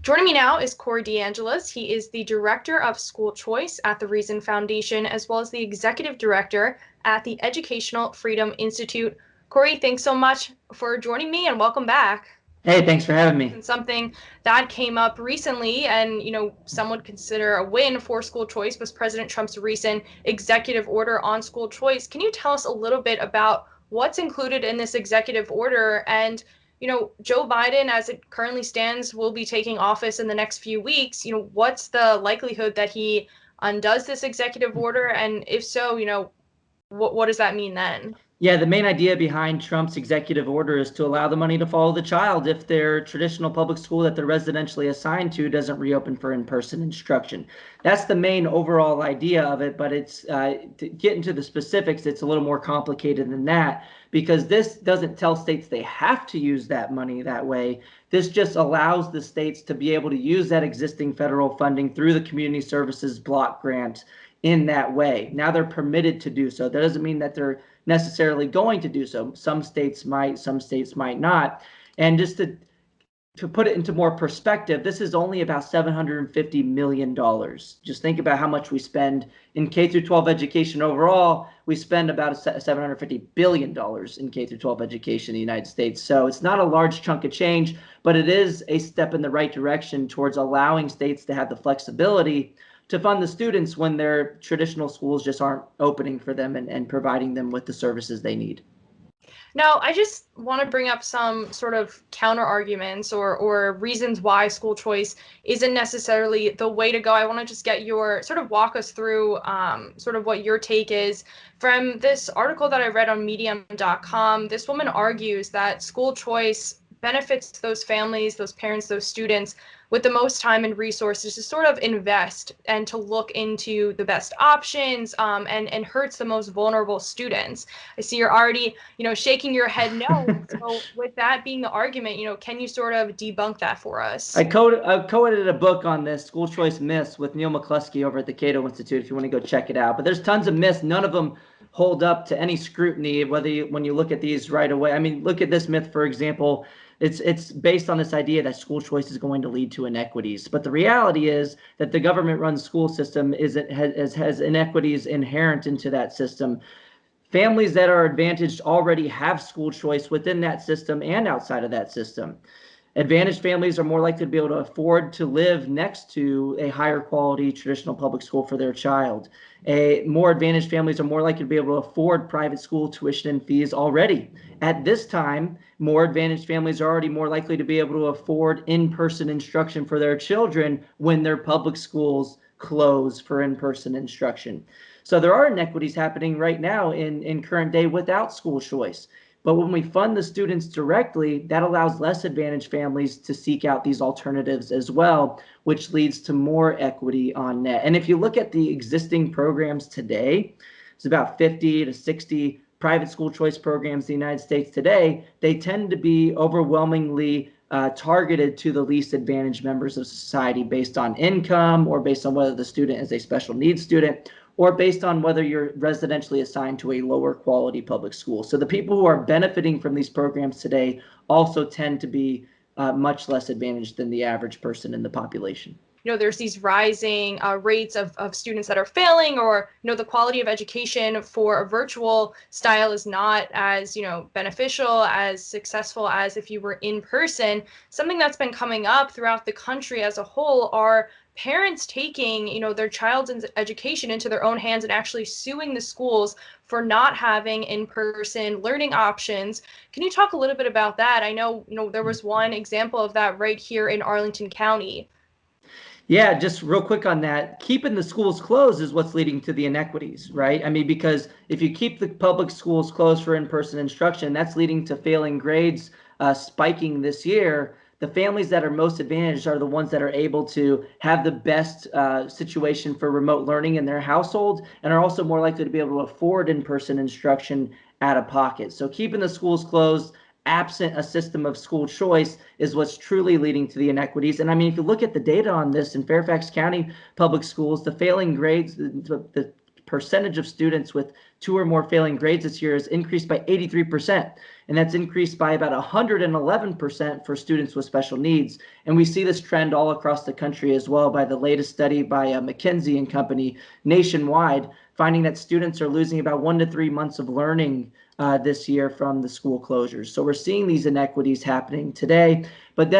Joining me now is DeAngelis. He is the Director of School Choice at the Reason Foundation, as well as the Executive Director at the Educational Freedom Institute. Corey, thanks so much for joining me and welcome back. Hey, thanks for having me. And something that came up recently, and some would consider a win for school choice, was President Trump's recent executive order on school choice. Can you tell us a little bit about what's included in this executive order? And Joe Biden, as it currently stands, will be taking office in the next few weeks. What's the likelihood that he undoes this executive order? And if so, what does that mean then? Yeah, the main idea behind Trump's executive order is to allow the money to follow the child if their traditional public school that they're residentially assigned to doesn't reopen for in-person instruction. That's the main overall idea of it, but it's to get into the specifics, it's a little more complicated than that, because this doesn't tell states they have to use that money that way. This just allows the states to be able to use that existing federal funding through the Community Services Block Grant in that way. Now they're permitted to do so. That doesn't mean that they're necessarily going to do so. Some states might not. And just to put it into more perspective, this is only about $750 million. Just think about how much we spend in K through 12 education overall. We spend about $750 billion in K through 12 education in the United States. So it's not a large chunk of change, but it is a step in the right direction towards allowing states to have the flexibility to fund the students when their traditional schools just aren't opening for them and providing them with the services they need. Now, I just want to bring up some sort of counter arguments or reasons why school choice isn't necessarily the way to go. I want to just get your sort of walk us through sort of what your take is. From this article that I read on medium.com, this woman argues that school choice benefits those families, those parents, those students with the most time and resources to sort of invest and to look into the best options, and hurts the most vulnerable students. I see you're already, shaking your head no. So with that being the argument, can you sort of debunk that for us? I co-edited a book on this, School Choice Myths, with Neil McCluskey over at the Cato Institute, if you want to go check it out. But there's tons of myths. None of them hold up to any scrutiny, when you look at these right away. I mean, look at this myth, for example. It's based on this idea that school choice is going to lead to inequities. But the reality is that the government-run school system has inequities inherent into that system. Families that are advantaged already have school choice within that system and outside of that system. Advantaged families are more likely to be able to afford to live next to a higher quality traditional public school for their child. More advantaged families are more likely to be able to afford private school tuition and fees already. At this time, more advantaged families are already more likely to be able to afford in-person instruction for their children when their public schools close for in-person instruction. So there are inequities happening right now in current day without school choice. But when we fund the students directly, that allows less advantaged families to seek out these alternatives as well, which leads to more equity on net. And if you look at the existing programs today, it's about 50 to 60 private school choice programs in the United States today. They tend to be overwhelmingly targeted to the least advantaged members of society based on income, or based on whether the student is a special needs student, or based on whether you're residentially assigned to a lower quality public school. So the people who are benefiting from these programs today also tend to be much less advantaged than the average person in the population. There's these rising rates of students that are failing, or, the quality of education for a virtual style is not as, beneficial, as successful as if you were in person. Something that's been coming up throughout the country as a whole are parents taking, their child's education into their own hands and actually suing the schools for not having in-person learning options. Can you talk a little bit about that? I know, there was one example of that right here in Arlington County. Yeah, just real quick on that. Keeping the schools closed is what's leading to the inequities, right? I mean, because if you keep the public schools closed for in-person instruction, that's leading to failing grades spiking this year. The families that are most advantaged are the ones that are able to have the best situation for remote learning in their household, and are also more likely to be able to afford in-person instruction out of pocket. So keeping the schools closed, absent a system of school choice, is what's truly leading to the inequities. And I mean, if you look at the data on this in Fairfax County public schools, the failing grades, the percentage of students with 2 or more failing grades this year has increased by 83%. And that's increased by about 111% for students with special needs. And we see this trend all across the country as well by the latest study by McKinsey and Company nationwide, finding that students are losing about 1 to 3 months of learning this year from the school closures. So we're seeing these inequities happening today, but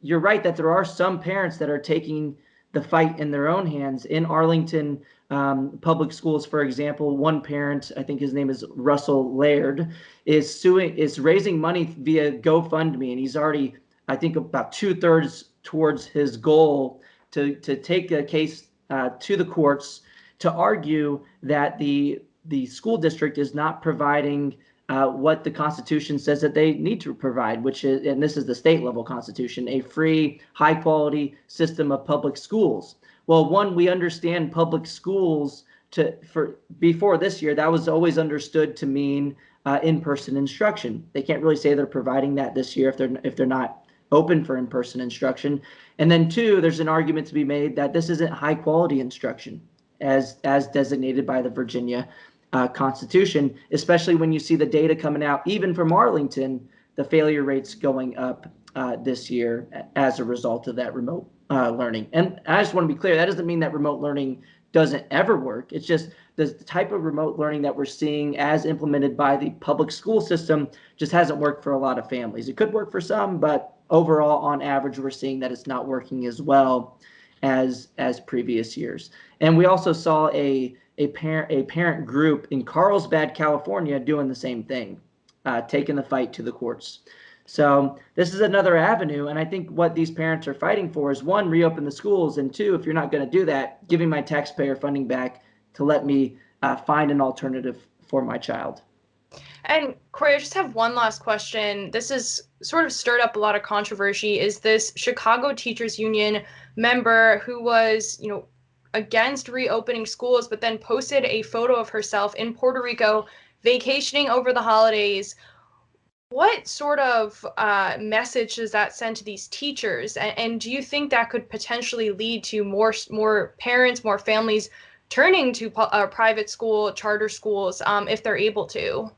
you're right that there are some parents that are taking the fight in their own hands. In Arlington public schools, for example, one parent, I think his name is Russell Laird, is raising money via GoFundMe, and he's already, I think, about 2/3 towards his goal to take a case to the courts to argue that the school district is not providing what the Constitution says that they need to provide, which is, and this is the state level Constitution, a free, high quality system of public schools. Well, one, we understand public schools before this year, that was always understood to mean in-person instruction. They can't really say they're providing that this year if they're not open for in-person instruction. And then two, there's an argument to be made that this isn't high quality instruction as designated by the Virginia Constitution, especially when you see the data coming out, even from Arlington, the failure rates going up this year as a result of that remote learning. And I just want to be clear, that doesn't mean that remote learning doesn't ever work. It's just the type of remote learning that we're seeing as implemented by the public school system just hasn't worked for a lot of families. It could work for some, but overall, on average, we're seeing that it's not working as well as previous years. And we also saw a parent group in Carlsbad, California, doing the same thing, taking the fight to the courts. So this is another avenue, and I think what these parents are fighting for is, one, reopen the schools, and two, if you're not going to do that, giving my taxpayer funding back to let me find an alternative for my child. And Corey, I just have one last question. This has sort of stirred up a lot of controversy. Is this Chicago Teachers Union member who was, against reopening schools, but then posted a photo of herself in Puerto Rico vacationing over the holidays? What sort of message does that send to these teachers? And do you think that could potentially lead to more parents, more families turning to private school, charter schools, if they're able to?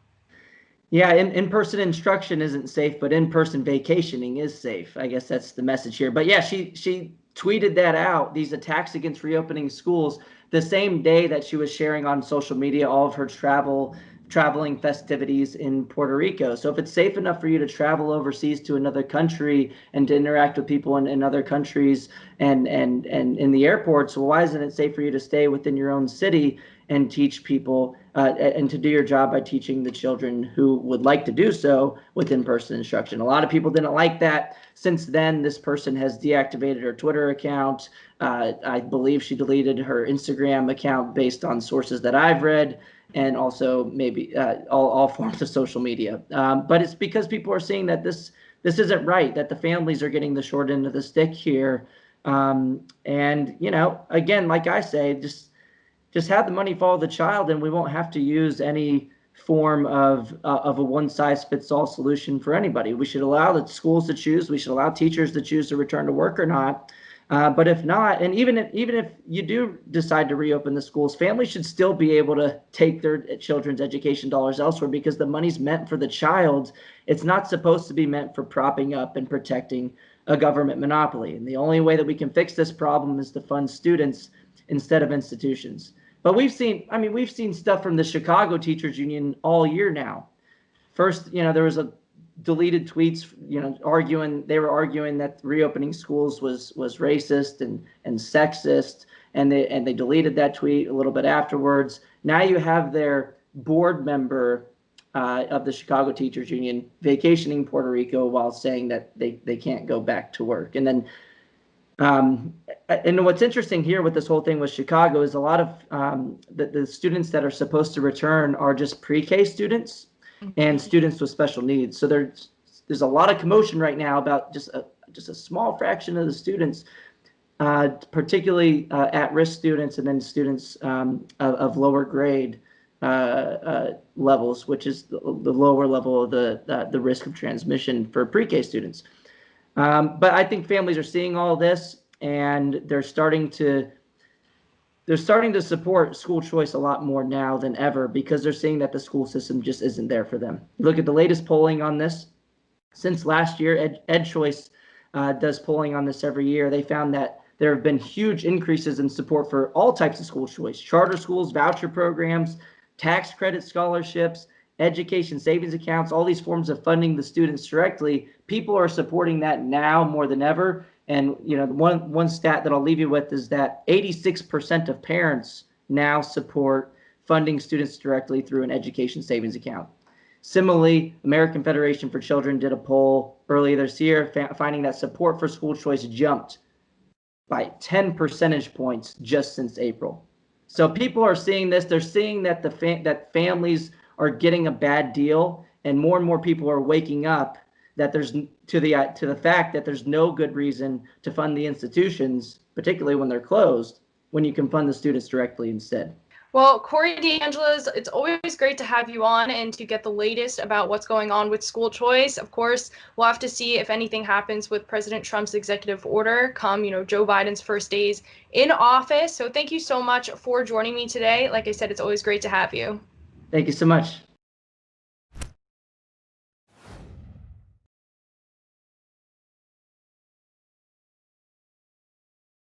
Yeah, in-person instruction isn't safe, but in-person vacationing is safe. I guess that's the message here. But yeah, she tweeted that out, these attacks against reopening schools, the same day that she was sharing on social media all of her traveling festivities in Puerto Rico. So if it's safe enough for you to travel overseas to another country and to interact with people in other countries and in the airports, well, why isn't it safe for you to stay within your own city and teach people and to do your job by teaching the children who would like to do so with in-person instruction? A lot of people didn't like that. Since then, this person has deactivated her Twitter account. I believe she deleted her Instagram account based on sources that I've read, and also maybe all forms of social media. But it's because people are seeing that this isn't right, that the families are getting the short end of the stick here. And, again, like I say, just have the money follow the child, and we won't have to use any form of a one-size-fits-all solution for anybody. We should allow the schools to choose. We should allow teachers to choose to return to work or not. But if not, and even if you do decide to reopen the schools, families should still be able to take their children's education dollars elsewhere, because the money's meant for the child. It's not supposed to be meant for propping up and protecting a government monopoly. And the only way that we can fix this problem is to fund students instead of institutions. But we've seen stuff from the Chicago Teachers Union all year now. First, there was a deleted tweets, they were arguing that reopening schools was racist and sexist, and they deleted that tweet a little bit afterwards. Now you have their board member of the Chicago Teachers Union vacationing Puerto Rico while saying that they can't go back to work. And then and what's interesting here with this whole thing with Chicago is a lot of the students that are supposed to return are just pre-K students and students with special needs. So there's a lot of commotion right now about just a small fraction of the students, particularly at-risk students, and then students of lower grade levels, which is the lower level of the risk of transmission for pre-K students. But I think families are seeing all of this, and they're starting to they're starting to support school choice a lot more now than ever because they're seeing that the school system just isn't there for them. Look at the latest polling on this. Since last year, EdChoice does polling on this every year. They found that there have been huge increases in support for all types of school choice: charter schools, voucher programs, tax credit scholarships, education savings accounts, all these forms of funding the students directly. People are supporting that now more than ever. And one stat that I'll leave you with is that 86% of parents now support funding students directly through an education savings account. Similarly, American Federation for Children did a poll earlier this year, finding that support for school choice jumped by 10 percentage points just since April. So people are seeing this. They're seeing that that families are getting a bad deal, and more people are waking up that there's to the fact that there's no good reason to fund the institutions, particularly when they're closed, when you can fund the students directly instead. Well, Corey DeAngelis, it's always great to have you on and to get the latest about what's going on with school choice. Of course, we'll have to see if anything happens with President Trump's executive order come, Joe Biden's first days in office. So thank you so much for joining me today. Like I said, it's always great to have you. Thank you so much.